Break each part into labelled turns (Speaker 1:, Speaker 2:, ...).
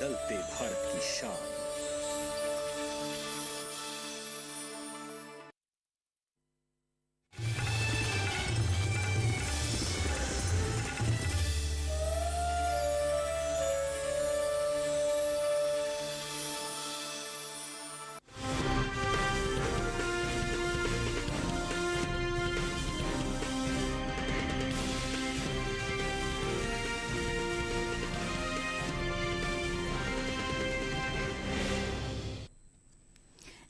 Speaker 1: बदलते भारत की शान।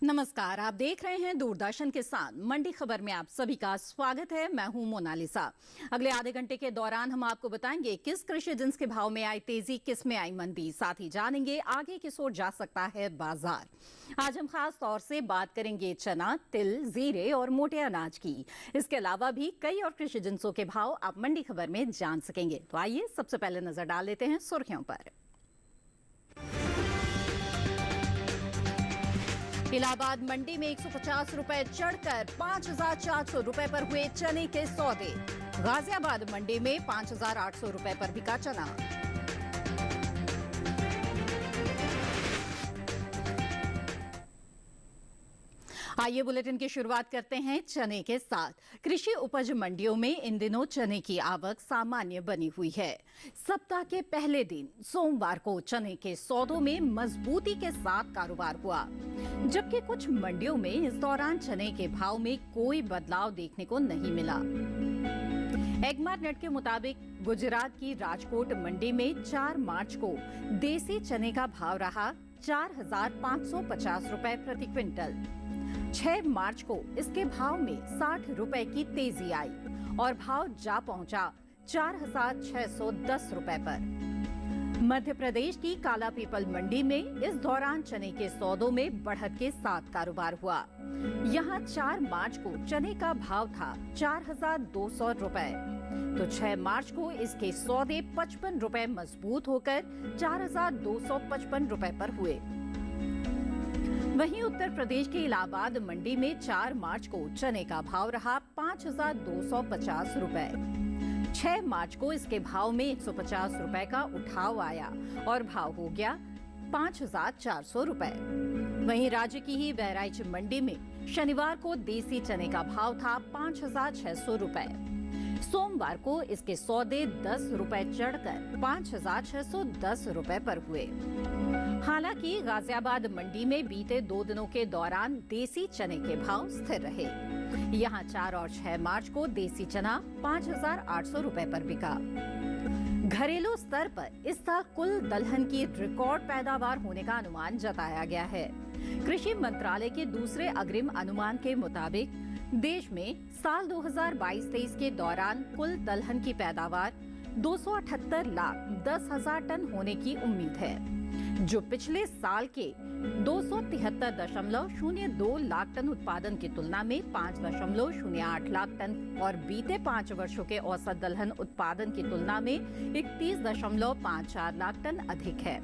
Speaker 2: नमस्कार, आप देख रहे हैं दूरदर्शन के साथ मंडी खबर में आप सभी का स्वागत है। मैं हूं मोनालिसा। अगले आधे घंटे के दौरान हम आपको बताएंगे किस कृषि जिन्स के भाव में आई तेजी, किस में आई मंदी। साथ ही जानेंगे आगे किस ओर जा सकता है बाजार। आज हम खास तौर से बात करेंगे चना, तिल, जीरे और मोटे अनाज की। इसके अलावा भी कई और कृषि जिन्सों के भाव आप मंडी खबर में जान सकेंगे। तो आइए सबसे पहले नजर डाल लेते हैं सुर्खियों पर। इलाहाबाद मंडी में 150 रुपए चढ़कर 5,400 रुपए पर हुए चने के सौदे। गाजियाबाद मंडी में 5,800 रुपए पर बिका चना। आइए बुलेटिन की शुरुआत करते हैं चने के साथ। कृषि उपज मंडियों में इन दिनों चने की आवक सामान्य बनी हुई है। सप्ताह के पहले दिन सोमवार को चने के सौदों में मजबूती के साथ कारोबार हुआ, जबकि कुछ मंडियों में इस दौरान चने के भाव में कोई बदलाव देखने को नहीं मिला। एगमार्ट के मुताबिक गुजरात की राजकोट मंडी में 4 मार्च को देसी चने का भाव रहा 4,550 रुपए प्रति क्विंटल। 6 मार्च को इसके भाव में 60 रुपए की तेजी आई और भाव जा पहुंचा 4,610 रुपए पर। मध्य प्रदेश की काला पीपल मंडी में इस दौरान चने के सौदों में बढ़त के साथ कारोबार हुआ। यहां 4 मार्च को चने का भाव था 4,200 रुपए, तो 6 मार्च को इसके सौदे 55 रुपए मजबूत होकर 4,255 रुपए पर हुए। वहीं उत्तर प्रदेश के इलाहाबाद मंडी में 4 मार्च को चने का भाव रहा 5,250 रुपए। 6 मार्च को इसके भाव में 150 रुपए का उठाव आया और भाव हो गया 5,400 रुपए। वहीं राज्य की ही बहराइच मंडी में शनिवार को देसी चने का भाव था 5,600 रुपए। सोमवार को इसके सौदे 10 रुपए चढ़कर 5,610 रुपए पर हुए। हालांकि गाजियाबाद मंडी में बीते 2 दिनों के दौरान देसी चने के भाव स्थिर रहे। यहां 4 और 6 मार्च को देसी चना 5,800 रुपए पर बिका। घरेलू स्तर पर इस साल कुल दलहन की रिकॉर्ड पैदावार होने का अनुमान जताया गया है। कृषि मंत्रालय के दूसरे अग्रिम अनुमान के मुताबिक देश में साल 2022-23 के दौरान कुल दलहन की पैदावार 278,10,000 टन होने की उम्मीद है, जो पिछले साल के 273.02 लाख टन उत्पादन की तुलना में 5.08 लाख टन और बीते 5 वर्षों के औसत दलहन उत्पादन की तुलना में 31.54 लाख टन अधिक है।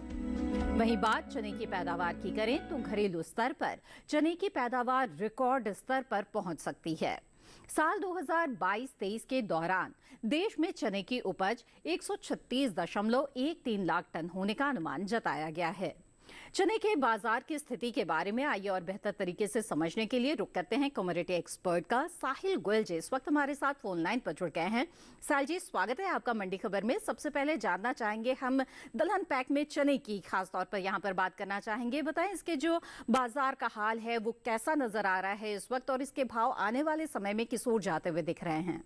Speaker 2: वहीं बात चने की पैदावार की करें तो घरेलू स्तर पर चने की पैदावार रिकॉर्ड स्तर पर पहुंच सकती है। साल 2022-23 के दौरान देश में चने की उपज 136.13 लाख टन होने का अनुमान जताया गया है। चने के बाजार की स्थिति के बारे में आइए और बेहतर तरीके से समझने के लिए रुक करते हैं कमोडिटी एक्सपर्ट का साहिल गोयल जी इस वक्त हमारे साथ फोन लाइन पर जुड़ गए हैं। साहिल जी, स्वागत है आपका मंडी खबर में। सबसे पहले जानना चाहेंगे हम दलहन पैक में चने की खास तौर पर यहाँ पर बात करना चाहेंगे। बताएं इसके जो बाजार का हाल है वो कैसा नजर आ रहा है इस वक्त और इसके भाव आने वाले समय में किस ओर जाते हुए दिख रहे हैं?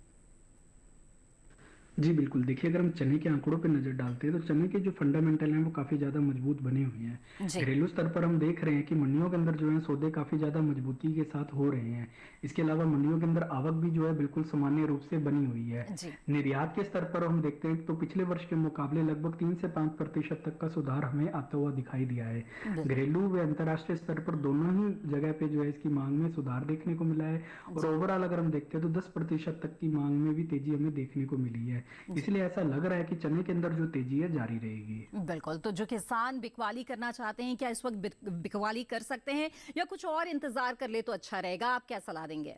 Speaker 3: जी बिल्कुल, देखिए अगर हम चने के आंकड़ों पर नजर डालते हैं तो चने के जो फंडामेंटल हैं वो काफी ज्यादा मजबूत बने हुए हैं। घरेलू स्तर पर हम देख रहे हैं कि मंडियों के अंदर जो है सौदे काफी ज्यादा मजबूती के साथ हो रहे हैं। इसके अलावा मंडियों के अंदर आवक भी जो है बिल्कुल सामान्य रूप से बनी हुई है। निर्यात के स्तर पर हम देखते हैं तो पिछले वर्ष के मुकाबले लगभग 3 से 5% तक का सुधार हमें आता हुआ दिखाई दिया है। घरेलू व अंतर्राष्ट्रीय स्तर पर दोनों ही जगह पे जो है इसकी मांग में सुधार देखने को मिला है और ओवरऑल अगर हम देखते हैं तो 10% तक की मांग में भी तेजी हमें देखने को मिली है। इसलिए ऐसा लग रहा है कि चने के अंदर जो तेजी है जारी रहेगी।
Speaker 2: बिल्कुल, तो जो किसान बिकवाली करना चाहते हैं क्या इस वक्त बिकवाली कर सकते हैं या कुछ और इंतजार कर ले तो अच्छा रहेगा? आप क्या सलाह देंगे?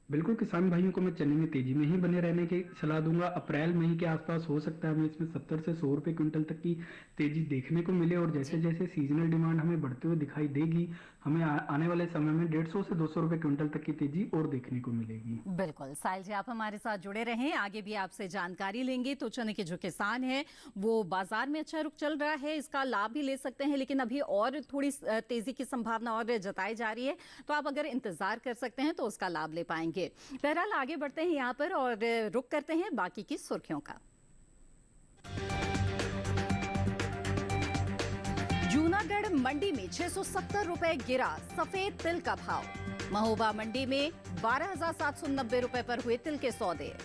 Speaker 3: बिल्कुल, किसान भाइयों को मैं चने में तेजी में ही बने रहने की सलाह दूंगा। अप्रैल मई के आसपास हो सकता है हमें इसमें 70 से 100 रुपए क्विंटल तक की तेजी देखने को मिले, और जैसे जैसे सीजनल डिमांड हमें बढ़ते हुए दिखाई देगी, हमें आने वाले समय में 150 से 200 रुपए क्विंटल तक की तेजी और देखने को मिलेगी।
Speaker 2: बिल्कुल साहिल जी, आप हमारे साथ जुड़े रहें, आगे भी आपसे जानकारी लेंगे। तो चने के जो किसान हैं वो बाजार में अच्छा रुख चल रहा है, इसका लाभ भी ले सकते हैं, लेकिन अभी और थोड़ी तेजी की संभावना और जताई जा रही है, तो आप अगर इंतजार कर सकते हैं तो उसका लाभ ले पाएंगे। बहरहाल आगे बढ़ते हैं यहाँ पर और रुख करते हैं बाकी की सुर्खियों का। जूनागढ़ मंडी में 670 रुपए गिरा सफेद तिल का भाव। महोबा मंडी में 12,790 रुपए पर हुए तिल के सौदे।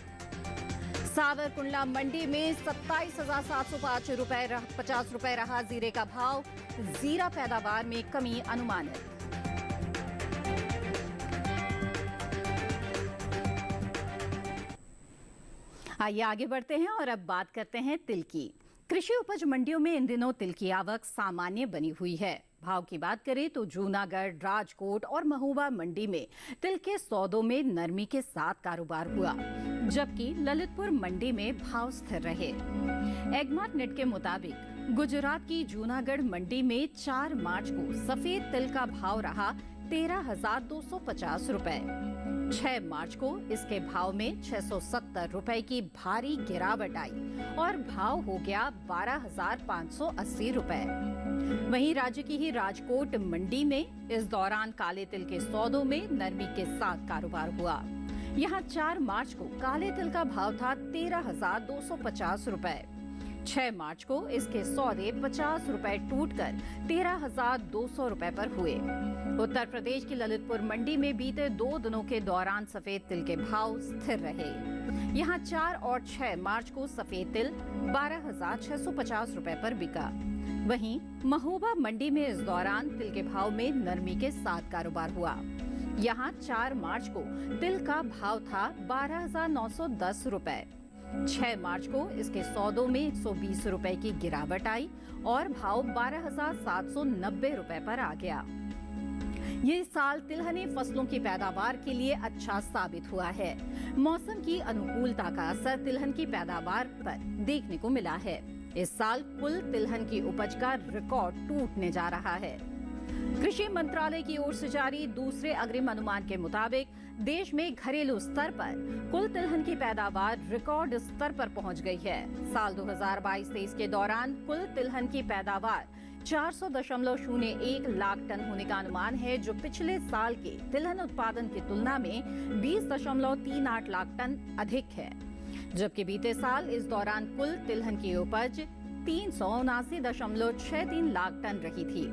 Speaker 2: सावरकुंडला मंडी में 27,705 रुपए 50 रुपए रहा जीरे का भाव। जीरा पैदावार में कमी अनुमानित। आइए आगे बढ़ते हैं और अब बात करते हैं तिल की। कृषि उपज मंडियों में इन दिनों तिल की आवक सामान्य बनी हुई है। भाव की बात करें तो जूनागढ़, राजकोट और महोबा मंडी में तिल के सौदों में नरमी के साथ कारोबार हुआ, जबकि ललितपुर मंडी में भाव स्थिर रहे। एगमार्ट नेट के मुताबिक गुजरात की जूनागढ़ मंडी में 4 मार्च को सफेद तिल का भाव रहा 13,250 रुपए। 6 मार्च को इसके भाव में 670 रुपए की भारी गिरावट आई और भाव हो गया 12,580 रुपए। वहीं राज्य की ही राजकोट मंडी में इस दौरान काले तिल के सौदों में नरमी के साथ कारोबार हुआ। यहां 4 मार्च को काले तिल का भाव था 13,250 रुपए। 6 मार्च को इसके सौदे 50 रुपए टूटकर 13,200 रुपए पर हुए। उत्तर प्रदेश की ललितपुर मंडी में बीते 2 दिनों के दौरान सफेद तिल के भाव स्थिर रहे। यहां 4 और 6 मार्च को सफेद तिल 12,650 रुपए पर बिका। वहीं महोबा मंडी में इस दौरान तिल के भाव में नरमी के साथ कारोबार हुआ। यहां 4 मार्च को तिल का भाव था 12,910 रुपए। 6 मार्च को इसके सौदों में 120 रुपए की गिरावट आई और भाव 12,790 रुपए पर आ गया। ये साल तिलहनी फसलों की पैदावार के लिए अच्छा साबित हुआ है। मौसम की अनुकूलता का असर तिलहन की पैदावार पर देखने को मिला है। इस साल कुल तिलहन की उपज का रिकॉर्ड टूटने जा रहा है। कृषि मंत्रालय की ओर से जारी दूसरे अग्रिम अनुमान के मुताबिक देश में घरेलू स्तर पर कुल तिलहन की पैदावार रिकॉर्ड स्तर पर पहुंच गई है। साल 2022-23 के दौरान कुल तिलहन की पैदावार 400.01 लाख टन होने का अनुमान है, जो पिछले साल के तिलहन उत्पादन की तुलना में 20.38 लाख टन अधिक है। जबकि बीते साल इस दौरान कुल तिलहन की उपज 379.63 लाख टन रही थी।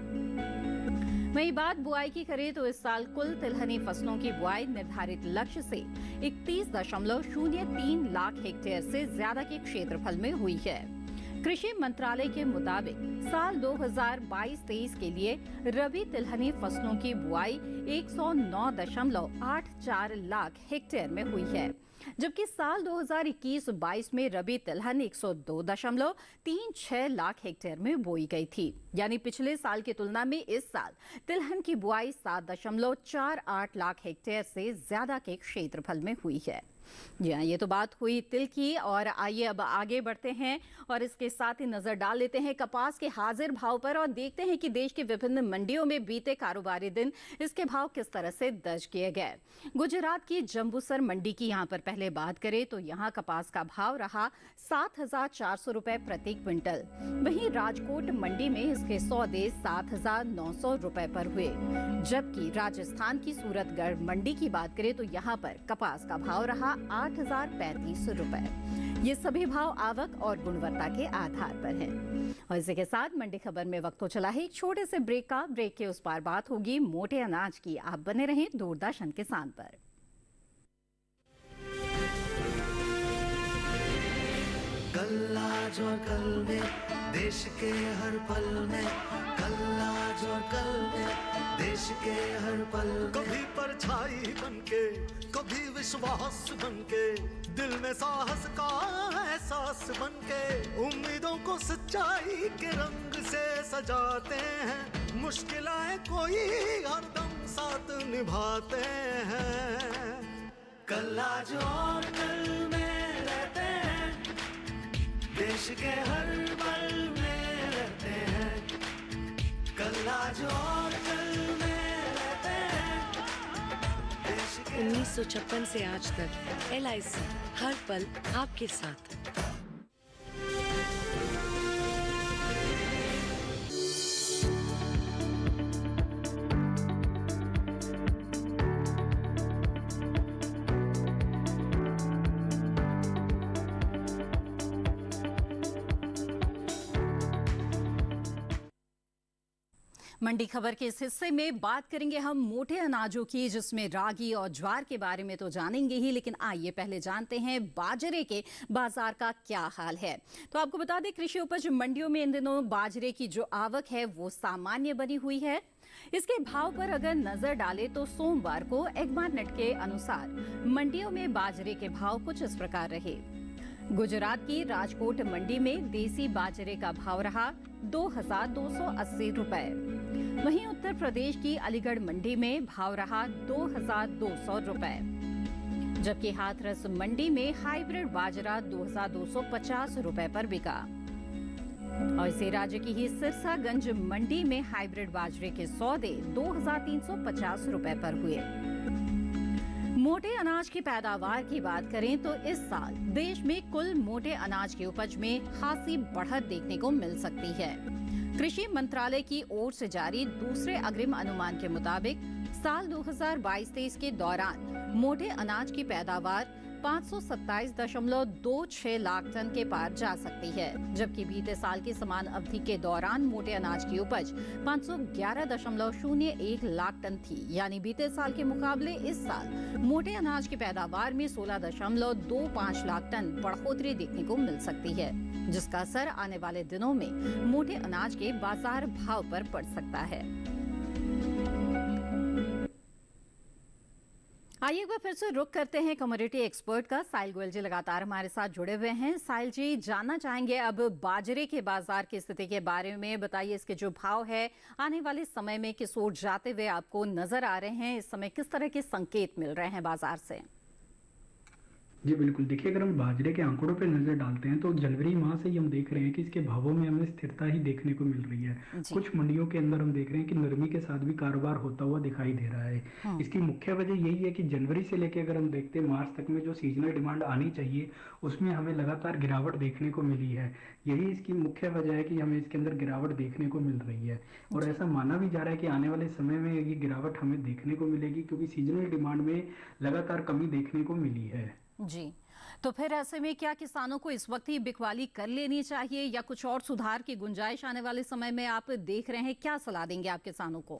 Speaker 2: वहीं बात बुआई की करें तो इस साल कुल तिलहनी फसलों की बुआई निर्धारित लक्ष्य से 31.03 लाख हेक्टेयर से ज्यादा के क्षेत्रफल में हुई है। कृषि मंत्रालय के मुताबिक साल 2022-23 के लिए रबी तिलहनी फसलों की बुआई 109.84 लाख हेक्टेयर में हुई है, जबकि साल 2021-22 में रबी तिलहन 102.36 लाख हेक्टेयर में बोई गई थी। यानी पिछले साल की तुलना में इस साल तिलहन की बुआई 7.48 लाख हेक्टेयर से ज्यादा के क्षेत्रफल में हुई है। जी हाँ, ये तो बात हुई तिल की। और आइए अब आगे बढ़ते हैं और इसके साथ ही नजर डाल लेते हैं कपास के हाजिर भाव पर और देखते हैं कि देश के विभिन्न मंडियों में बीते कारोबारी दिन इसके भाव किस तरह से दर्ज किए गए। गुजरात की जंबूसर मंडी की यहाँ पर पहले बात करें तो यहाँ कपास का भाव रहा 7,400 रुपए प्रति क्विंटल। वहीं राजकोट मंडी में इसके सौदे 7,900 रुपए पर हुए। जबकि राजस्थान की सूरतगढ़ मंडी की बात करें तो यहाँ पर कपास का भाव रहा 8,035 रुपए। ये सभी भाव आवक और गुणवत्ता के आधार पर हैं। और इसी के साथ मंडी खबर में वक्त हो चला है एक छोटे से ब्रेक का। ब्रेक के उस पार बात होगी मोटे अनाज की। आप बने रहें दूरदर्शन किसान पर।
Speaker 4: कल आज और कल में देश के हर पल में, कल आज और कल में देश के हर पल, कभी परछाई बनके कभी विश्वास बनके, दिल में साहस का एहसास बनके, उम्मीदों को सच्चाई के रंग से सजाते हैं, मुश्किलें कोई हरदम साथ निभाते हैं। कल आज और कल में रहते हैं, देश के हर पल में रहते हैं, कल आज और कल में रहते हैं, देश के
Speaker 5: 1956 से आज तक LIC हर पल आपके साथ।
Speaker 2: मंडी खबर के इस हिस्से में बात करेंगे हम मोटे अनाजों की, जिसमें रागी और ज्वार के बारे में तो जानेंगे ही, लेकिन आइए पहले जानते हैं बाजरे के बाजार का क्या हाल है। तो आपको बता दें, कृषि उपज मंडियों में इन दिनों बाजरे की जो आवक है वो सामान्य बनी हुई है। इसके भाव पर अगर नजर डालें तो सोमवार को एग्मार्नेट के अनुसार मंडियों में बाजरे के भाव कुछ इस प्रकार रहे। गुजरात की राजकोट मंडी में देसी बाजरे का भाव रहा 2280 रुपए। वहीं उत्तर प्रदेश की अलीगढ़ मंडी में भाव रहा 2200 रुपए, जबकि हाथरस मंडी में हाइब्रिड बाजरा 2250 रुपए पर बिका। और इसी राज्य की ही सिरसागंज मंडी में हाइब्रिड बाजरे के सौदे 2350 रुपए पर हुए। मोटे अनाज की पैदावार की बात करें तो इस साल देश में कुल मोटे अनाज की उपज में खासी बढ़त देखने को मिल सकती है। कृषि मंत्रालय की ओर से जारी दूसरे अग्रिम अनुमान के मुताबिक साल 2022-23 के दौरान मोटे अनाज की पैदावार 527.26 लाख टन के पार जा सकती है, जबकि बीते साल की समान अवधि के दौरान मोटे अनाज की उपज 511.01 लाख टन थी। यानी बीते साल के मुकाबले इस साल मोटे अनाज की पैदावार में 16.25 लाख टन बढ़ोतरी देखने को मिल सकती है, जिसका असर आने वाले दिनों में मोटे अनाज के बाजार भाव पर पड़ सकता है। आइए एक बार फिर से रुक करते हैं कमोडिटी एक्सपर्ट का। साहिल गोयल जी लगातार हमारे साथ जुड़े हुए हैं। साहिल जी, जानना चाहेंगे अब बाजरे के बाजार की स्थिति के बारे में। बताइए, इसके जो भाव है आने वाले समय में किस ओर जाते हुए आपको नजर आ रहे हैं? इस समय किस तरह के संकेत मिल रहे हैं बाजार से?
Speaker 3: जी बिल्कुल, देखिए अगर हम बाजरे के आंकड़ों पे नजर डालते हैं तो जनवरी माह से ही हम देख रहे हैं कि इसके भावों में हमें स्थिरता ही देखने को मिल रही है। कुछ मंडियों के अंदर हम देख रहे हैं कि नरमी के साथ भी कारोबार होता हुआ दिखाई दे रहा है। इसकी मुख्य वजह यही है कि जनवरी से लेकर अगर हम देखते हैं मार्च तक में जो सीजनल डिमांड आनी चाहिए उसमें हमें लगातार गिरावट देखने को मिली है। यही इसकी मुख्य वजह है कि हमें इसके अंदर गिरावट देखने को मिल रही है, और ऐसा माना भी जा रहा है कि आने वाले समय में ये गिरावट हमें देखने को मिलेगी, क्योंकि सीजनल डिमांड में लगातार कमी देखने को मिली है।
Speaker 2: जी, तो फिर ऐसे में क्या किसानों को इस वक्त ही बिकवाली कर लेनी चाहिए या कुछ और सुधार की गुंजाइश आने वाले समय में आप देख रहे हैं? क्या सलाह देंगे आप किसानों को?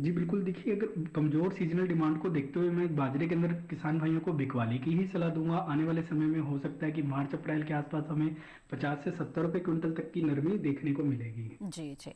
Speaker 3: जी बिल्कुल, देखिए अगर कमजोर सीजनल डिमांड को देखते हुए मैं बाजरे के अंदर किसान भाइयों को बिकवाली की ही सलाह दूंगा। आने वाले समय में हो सकता है कि मार्च अप्रैल के आसपास हमें 50 से 70 रुपए क्विंटल तक की नरमी देखने को मिलेगी।
Speaker 2: जी जी,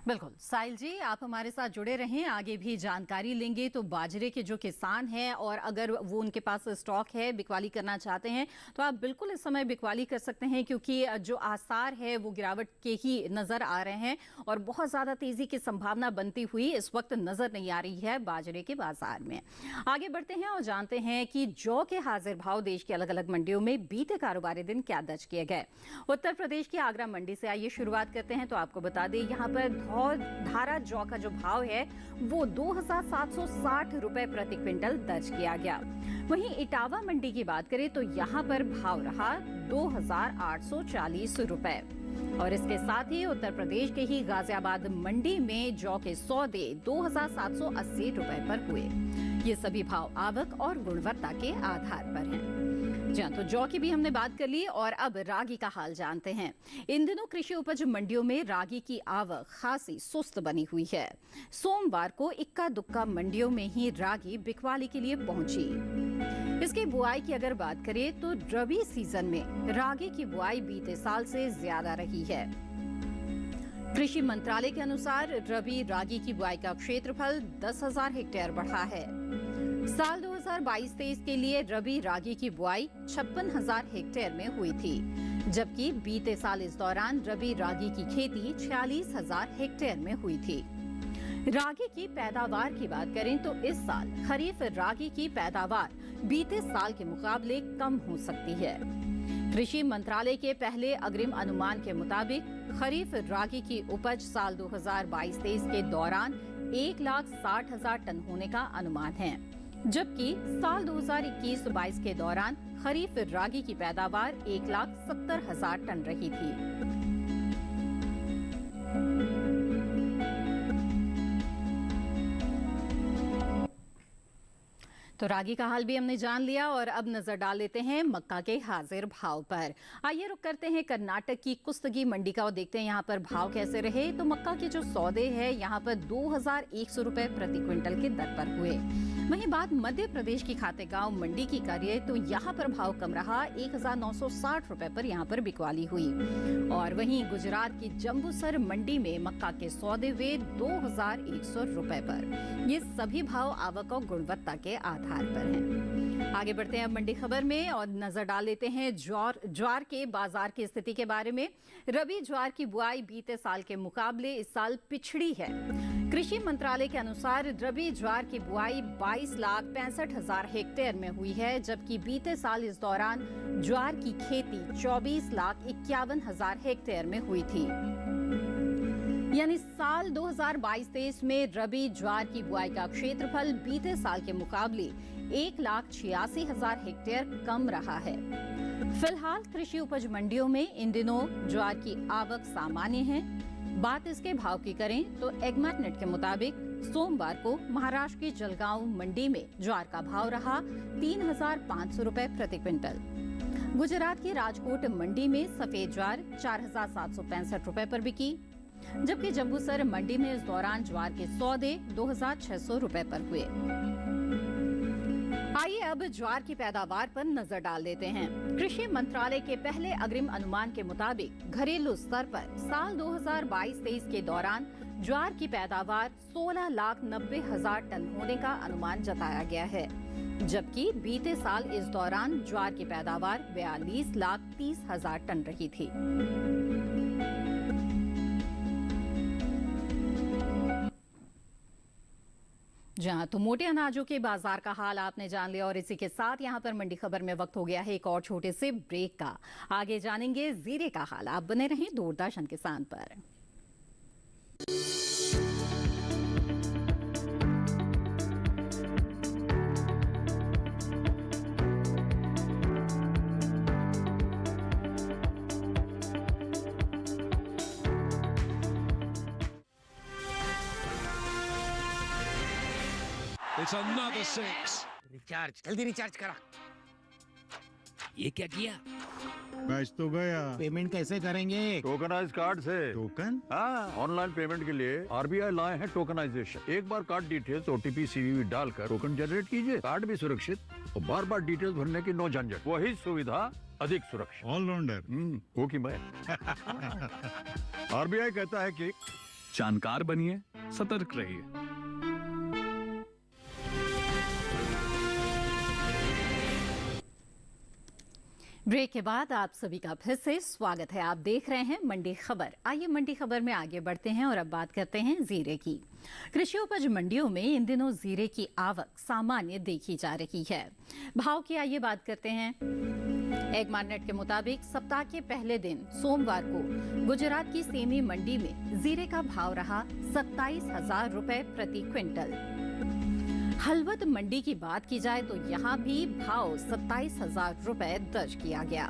Speaker 2: बिल्कुल। साहिल जी, आप हमारे साथ जुड़े रहें, आगे भी जानकारी लेंगे। तो बाजरे के जो किसान हैं और अगर वो उनके पास स्टॉक है, बिकवाली करना चाहते हैं, तो आप बिल्कुल इस समय बिकवाली कर सकते हैं, क्योंकि जो आसार है वो गिरावट के ही नजर आ रहे हैं और बहुत ज्यादा तेजी की संभावना बनती हुई इस वक्त नजर नहीं आ रही है बाजरे के बाजार में। आगे बढ़ते हैं और जानते हैं कि जौ के हाजिर भाव देश की अलग अलग मंडियों में बीते कारोबारी दिन क्या दर्ज किए गए। उत्तर प्रदेश की आगरा मंडी से आइए शुरुआत करते हैं। तो आपको बता दें, यहाँ पर धारा जौ का जो भाव है वो 2760 रुपए प्रति क्विंटल दर्ज किया गया। वहीं इटावा मंडी की बात करें तो यहाँ पर भाव रहा 2840 रुपए। और इसके साथ ही उत्तर प्रदेश के ही गाजियाबाद मंडी में जौ के सौदे 2780 रुपए पर हुए। ये सभी भाव आवक और गुणवत्ता के आधार पर हैं। जी हाँ, तो जौ की भी हमने बात कर ली और अब रागी का हाल जानते हैं। इन दिनों कृषि उपज मंडियों में रागी की आवक खासी सुस्त बनी हुई है। सोमवार को इक्का दुक्का मंडियों में ही रागी बिकवाली के लिए पहुंची। इसकी बुआई की अगर बात करें तो रबी सीजन में रागी की बुआई बीते साल से ज्यादा रही है। कृषि मंत्रालय के अनुसार रबी रागी की बुआई का क्षेत्रफल 10,000 हेक्टेयर बढ़ा है। साल 2022-23 के लिए रबी रागी की बुआई 56,000 हेक्टेयर में हुई थी, जबकि बीते साल इस दौरान रबी रागी की खेती 46,000 हेक्टेयर में हुई थी। रागी की पैदावार की बात करें तो इस साल खरीफ रागी की पैदावार बीते साल के मुकाबले कम हो सकती है। कृषि मंत्रालय के पहले अग्रिम अनुमान के मुताबिक खरीफ रागी की उपज साल 2022-23 के दौरान 1,60,000 टन होने का अनुमान है, जबकि साल 2021-22 के दौरान खरीफ रागी की पैदावार 1,70,000 टन रही थी। तो रागी का हाल भी हमने जान लिया और अब नजर डाल लेते हैं मक्का के हाजिर भाव पर। आइए रुक करते हैं कर्नाटक की कुस्तगी मंडी का और देखते हैं यहाँ पर भाव कैसे रहे। तो मक्का के जो सौदे हैं यहाँ पर 2,100 रुपए प्रति क्विंटल के दर पर हुए। वहीं बात मध्य प्रदेश की खातेगांव मंडी की करिए तो यहाँ पर भाव कम रहा, 1,960 रुपए पर यहाँ पर बिकवाली हुई। और वहीं गुजरात की जम्बूसर मंडी में मक्का के सौदे हुए 2,100 रुपए पर। ये सभी भाव आवक और गुणवत्ता के आधार पर हैं। आगे बढ़ते हैं अब मंडी खबर में और नजर डाल लेते हैं ज्वार के बाजार की स्थिति के बारे में। रबी ज्वार की बुआई बीते साल के मुकाबले इस साल पिछड़ी है। कृषि मंत्रालय के अनुसार रबी ज्वार की बुआई 22,65,000 हेक्टेयर में हुई है, जबकि बीते साल इस दौरान ज्वार की खेती 24,51,000 हेक्टेयर में हुई थी। यानी साल 2022-23 में रबी ज्वार की बुआई का क्षेत्रफल बीते साल के मुकाबले 1,86,000 हेक्टेयर कम रहा है। फिलहाल कृषि उपज मंडियों में इन दिनों ज्वार की आवक सामान्य है। बात इसके भाव की करें तो एग्मार्टनेट के मुताबिक सोमवार को महाराष्ट्र की जलगांव मंडी में ज्वार का भाव रहा 3,500 रुपए प्रति क्विंटल। गुजरात की राजकोट मंडी में सफेद ज्वार 4,765 रुपए पर बिकी, जबकि जम्बूसर मंडी में इस दौरान ज्वार के सौदे 2,600 रुपए पर हुए। आइए अब ज्वार की पैदावार पर नजर डाल देते हैं। कृषि मंत्रालय के पहले अग्रिम अनुमान के मुताबिक घरेलू स्तर पर साल 2022-23 के दौरान ज्वार की पैदावार 16,90,000 टन होने का अनुमान जताया गया है, जबकि बीते साल इस दौरान ज्वार की पैदावार 42,30,000 टन रही थी। जहां तो मोटे अनाजों के बाजार का हाल आपने जान लिया और इसी के साथ यहां पर मंडी खबर में वक्त हो गया है एक और छोटे से ब्रेक का। आगे जानेंगे जीरे का हाल। आप बने रहें दूरदर्शन किसान पर।
Speaker 1: It's another six.
Speaker 6: रिचार्ज जल्दी रिचार्ज करा।
Speaker 1: ये क्या किया?
Speaker 7: मैच तो गया।
Speaker 6: पेमेंट कैसे करेंगे?
Speaker 8: टोकनाइज कार्ड से।
Speaker 7: टोकन?
Speaker 8: हाँ, ऑनलाइन पेमेंट के लिए आरबीआई लाए हैं टोकनाइजेशन। एक बार कार्ड डिटेल्स, ओटीपी, सीवीवी डालकर टोकन जनरेट कीजिए। कार्ड भी सुरक्षित और बार बार डिटेल्स भरने की नो झंझट। वही सुविधा अधिक सुरक्षित।
Speaker 7: ऑलराउंडर।
Speaker 8: वो की मैं। आरबीआई कहता है कि
Speaker 1: जानकार बनिए, सतर्क रहिए।
Speaker 2: ब्रेक के बाद आप सभी का फिर से स्वागत है। आप देख रहे हैं मंडी खबर। आइए मंडी खबर में आगे बढ़ते हैं और अब बात करते हैं जीरे की। कृषि उपज मंडियों में इन दिनों जीरे की आवक सामान्य देखी जा रही है। भाव की आइए बात करते हैं। एग्मार्टनेट के मुताबिक सप्ताह के पहले दिन सोमवार को गुजरात की सेमी मंडी में जीरे का भाव रहा 27,000 रुपए प्रति क्विंटल। हलवद मंडी की बात की जाए तो यहाँ भी भाव 27,000 रुपए दर्ज किया गया।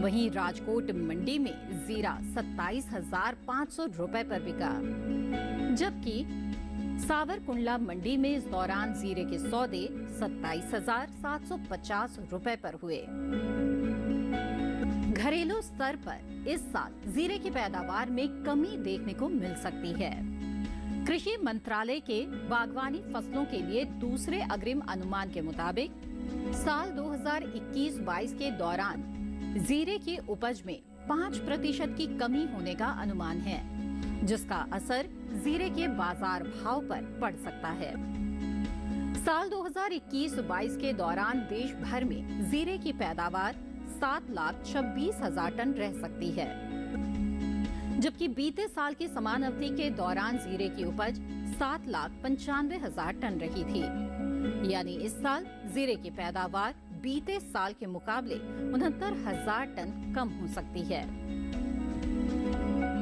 Speaker 2: वहीं राजकोट मंडी में जीरा 27,500 रुपए पर बिका, जबकि सावरकुंडला मंडी में इस दौरान जीरे के सौदे 27,750 रुपए पर हुए। घरेलू स्तर पर इस साल जीरे की पैदावार में कमी देखने को मिल सकती है। कृषि मंत्रालय के बागवानी फसलों के लिए दूसरे अग्रिम अनुमान के मुताबिक साल 2021-22 के दौरान जीरे की उपज में 5% की कमी होने का अनुमान है, जिसका असर जीरे के बाजार भाव पर पड़ सकता है। साल 2021-22 के दौरान देश भर में जीरे की पैदावार 7,26,000 टन रह सकती है, जबकि बीते साल की समान अवधि के दौरान जीरे की उपज 7,95,000 टन रही थी। यानी इस साल जीरे की पैदावार बीते साल के मुकाबले 69,000 टन कम हो सकती है।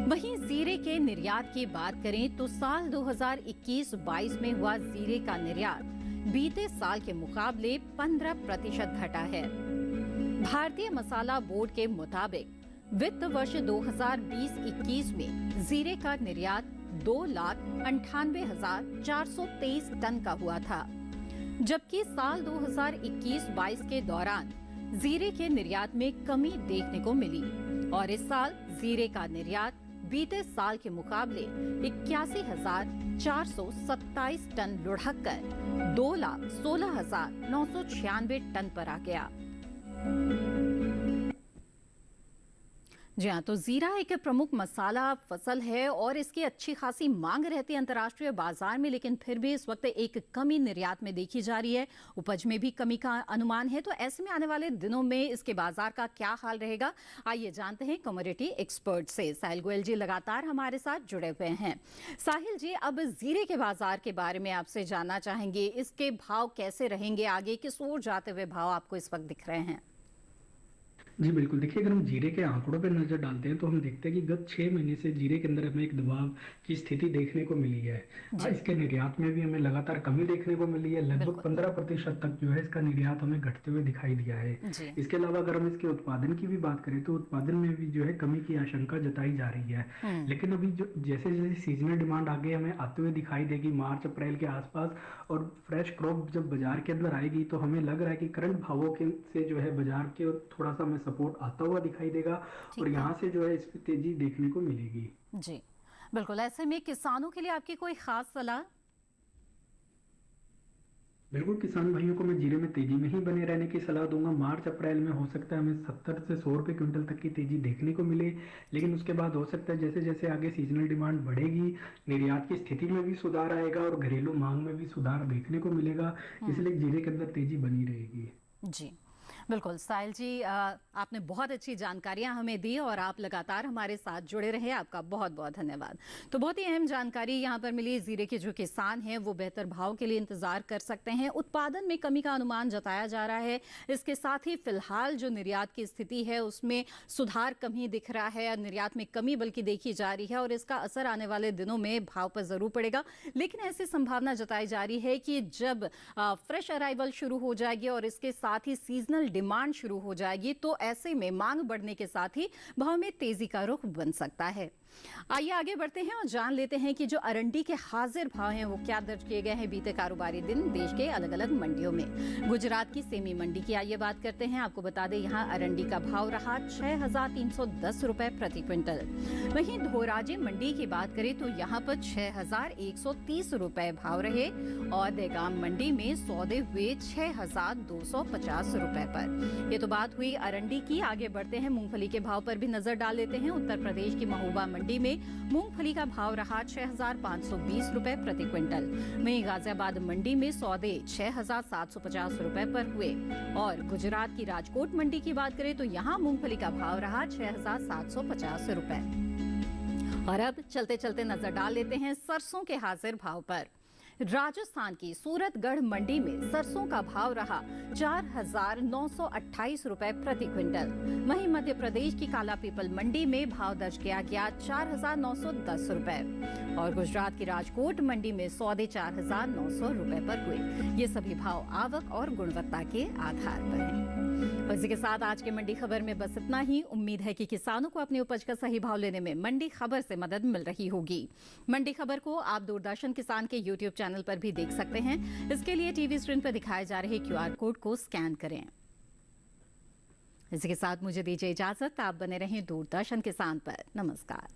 Speaker 2: वहीं जीरे के निर्यात की बात करें तो साल 2021-22 में हुआ जीरे का निर्यात बीते साल के मुकाबले 15% घटा है। भारतीय मसाला बोर्ड के मुताबिक वित्त वर्ष 2020-21 में जीरे का निर्यात 2,98,423 टन का हुआ था, जबकि साल 2021-22 के दौरान जीरे के निर्यात में कमी देखने को मिली और इस साल जीरे का निर्यात बीते साल के मुकाबले 81,427 टन लुढ़ककर 2,16,996 टन पर आ गया। जी हाँ, तो जीरा एक प्रमुख मसाला फसल है और इसकी अच्छी खासी मांग रहती है अंतर्राष्ट्रीय बाजार में, लेकिन फिर भी इस वक्त एक कमी निर्यात में देखी जा रही है। उपज में भी कमी का अनुमान है। तो ऐसे में आने वाले दिनों में इसके बाजार का क्या हाल रहेगा, आइए जानते हैं कमोडिटी एक्सपर्ट से। साहिल गोयल जी लगातार हमारे साथ जुड़े हुए हैं। साहिल जी, अब जीरे के बाजार के बारे में आपसे जानना चाहेंगे, इसके भाव कैसे रहेंगे आगे, किस ओर जाते हुए भाव आपको इस वक्त दिख रहे हैं?
Speaker 3: जी बिल्कुल, देखिए अगर हम जीरे के आंकड़ों पर नजर डालते हैं तो हम देखते हैं कि गत 6 महीने से जीरे के अंदर हमें एक दबाव की स्थिति देखने को मिली है। इसके निर्यात में भी हमें लगातार कमी देखने को मिली है। लगभग 15% तक जो है इसका निर्यात हमें घटते हुए दिखाई दिया है। इसके अलावा अगर हम इसके उत्पादन की भी बात करें तो उत्पादन में भी जो है कमी की आशंका जताई जा रही है। लेकिन अभी जो जैसे जैसे सीजनल डिमांड आगे हमें आते हुए दिखाई देगी मार्च अप्रैल के आसपास, और फ्रेश क्रॉप जब बाजार के अंदर आएगी तो हमें लग रहा है कि करंट भावों के से जो है बाजार के थोड़ा सा हमें सपोर्ट आता हुआ दिखाई देगा और यहाँ से जो है इस पे तेजी देखने को मिलेगी।
Speaker 2: जी बिल्कुल, ऐसे में किसानों के लिए आपकी कोई खास सलाह?
Speaker 3: बिल्कुल, किसान भाइयों को मैं जीरे में तेजी में ही बने रहने की सलाह दूंगा। मार्च अप्रैल में हो सकता है हमें 70 से 100 रुपए क्विंटल तक की तेजी देखने को मिले, लेकिन उसके बाद हो सकता है जैसे जैसे आगे सीजनल डिमांड बढ़ेगी, निर्यात की स्थिति में भी सुधार आएगा और घरेलू मांग में भी सुधार देखने को मिलेगा, इसलिए जीरे के अंदर तेजी बनी रहेगी।
Speaker 2: जी बिल्कुल, साहिल जी आपने बहुत अच्छी जानकारियां हमें दी और आप लगातार हमारे साथ जुड़े रहे, आपका बहुत बहुत धन्यवाद। तो बहुत ही अहम जानकारी यहां पर मिली। जीरे के जो किसान हैं वो बेहतर भाव के लिए इंतजार कर सकते हैं। उत्पादन में कमी का अनुमान जताया जा रहा है। इसके साथ ही फिलहाल जो निर्यात की स्थिति है उसमें सुधार कम ही दिख रहा है, निर्यात में कमी बल्कि देखी जा रही है और इसका असर आने वाले दिनों में भाव पर जरूर पड़ेगा। लेकिन ऐसी संभावना जताई जा रही है कि जब फ्रेश अराइवल शुरू हो जाएगी और इसके साथ ही सीजनल डिमांड शुरू हो जाएगी तो ऐसे में मांग बढ़ने के साथ ही भाव में तेजी का रुख बन सकता है। आइए आगे बढ़ते हैं और जान लेते हैं कि जो अरंडी के हाजिर भाव हैं वो क्या दर्ज किए गए हैं बीते कारोबारी दिन देश के अलग अलग मंडियों में। गुजरात की सेमी मंडी की आइए बात करते हैं। आपको बता दें यहाँ अरंडी का भाव रहा 6,310 रुपए प्रति क्विंटल। वहीं धोराजी मंडी की बात करें तो यहाँ पर 6,130 रुपए भाव रहे और देगाम मंडी में सौदे हुए 6,250 रुपए पर। ये तो बात हुई अरंडी की। आगे बढ़ते हैं, मूंगफली के भाव पर भी नजर डाल लेते हैं। उत्तर प्रदेश की महोबा मंडी में मूंगफली का भाव रहा 6,520 रुपए प्रति क्विंटल। वहीं गाजियाबाद मंडी में सौदे 6,750 रुपए पर हुए और गुजरात की राजकोट मंडी की बात करें तो यहाँ मूंगफली का भाव रहा 6,750 रुपए। और अब चलते चलते नजर डाल लेते हैं सरसों के हाजिर भाव पर। राजस्थान की सूरतगढ़ मंडी में सरसों का भाव रहा 4,928 रुपए प्रति क्विंटल। वहीं मध्य प्रदेश की काला पीपल मंडी में भाव दर्ज किया गया 4,910 रुपए और गुजरात की राजकोट मंडी में सौदे 4,900 रुपए पर हुए। ये सभी भाव आवक और गुणवत्ता के आधार पर हैं। इसी के साथ आज के मंडी खबर में बस इतना ही। उम्मीद है कि किसानों को अपनी उपज का सही भाव लेने में मंडी खबर से मदद मिल रही होगी। मंडी खबर को आप दूरदर्शन किसान के YouTube चैनल पर भी देख सकते हैं। इसके लिए टीवी स्क्रीन पर दिखाए जा रहे QR कोड को स्कैन करें। इसी के साथ मुझे दीजिए इजाजत। आप बने रहें दूरदर्शन किसान पर। नमस्कार।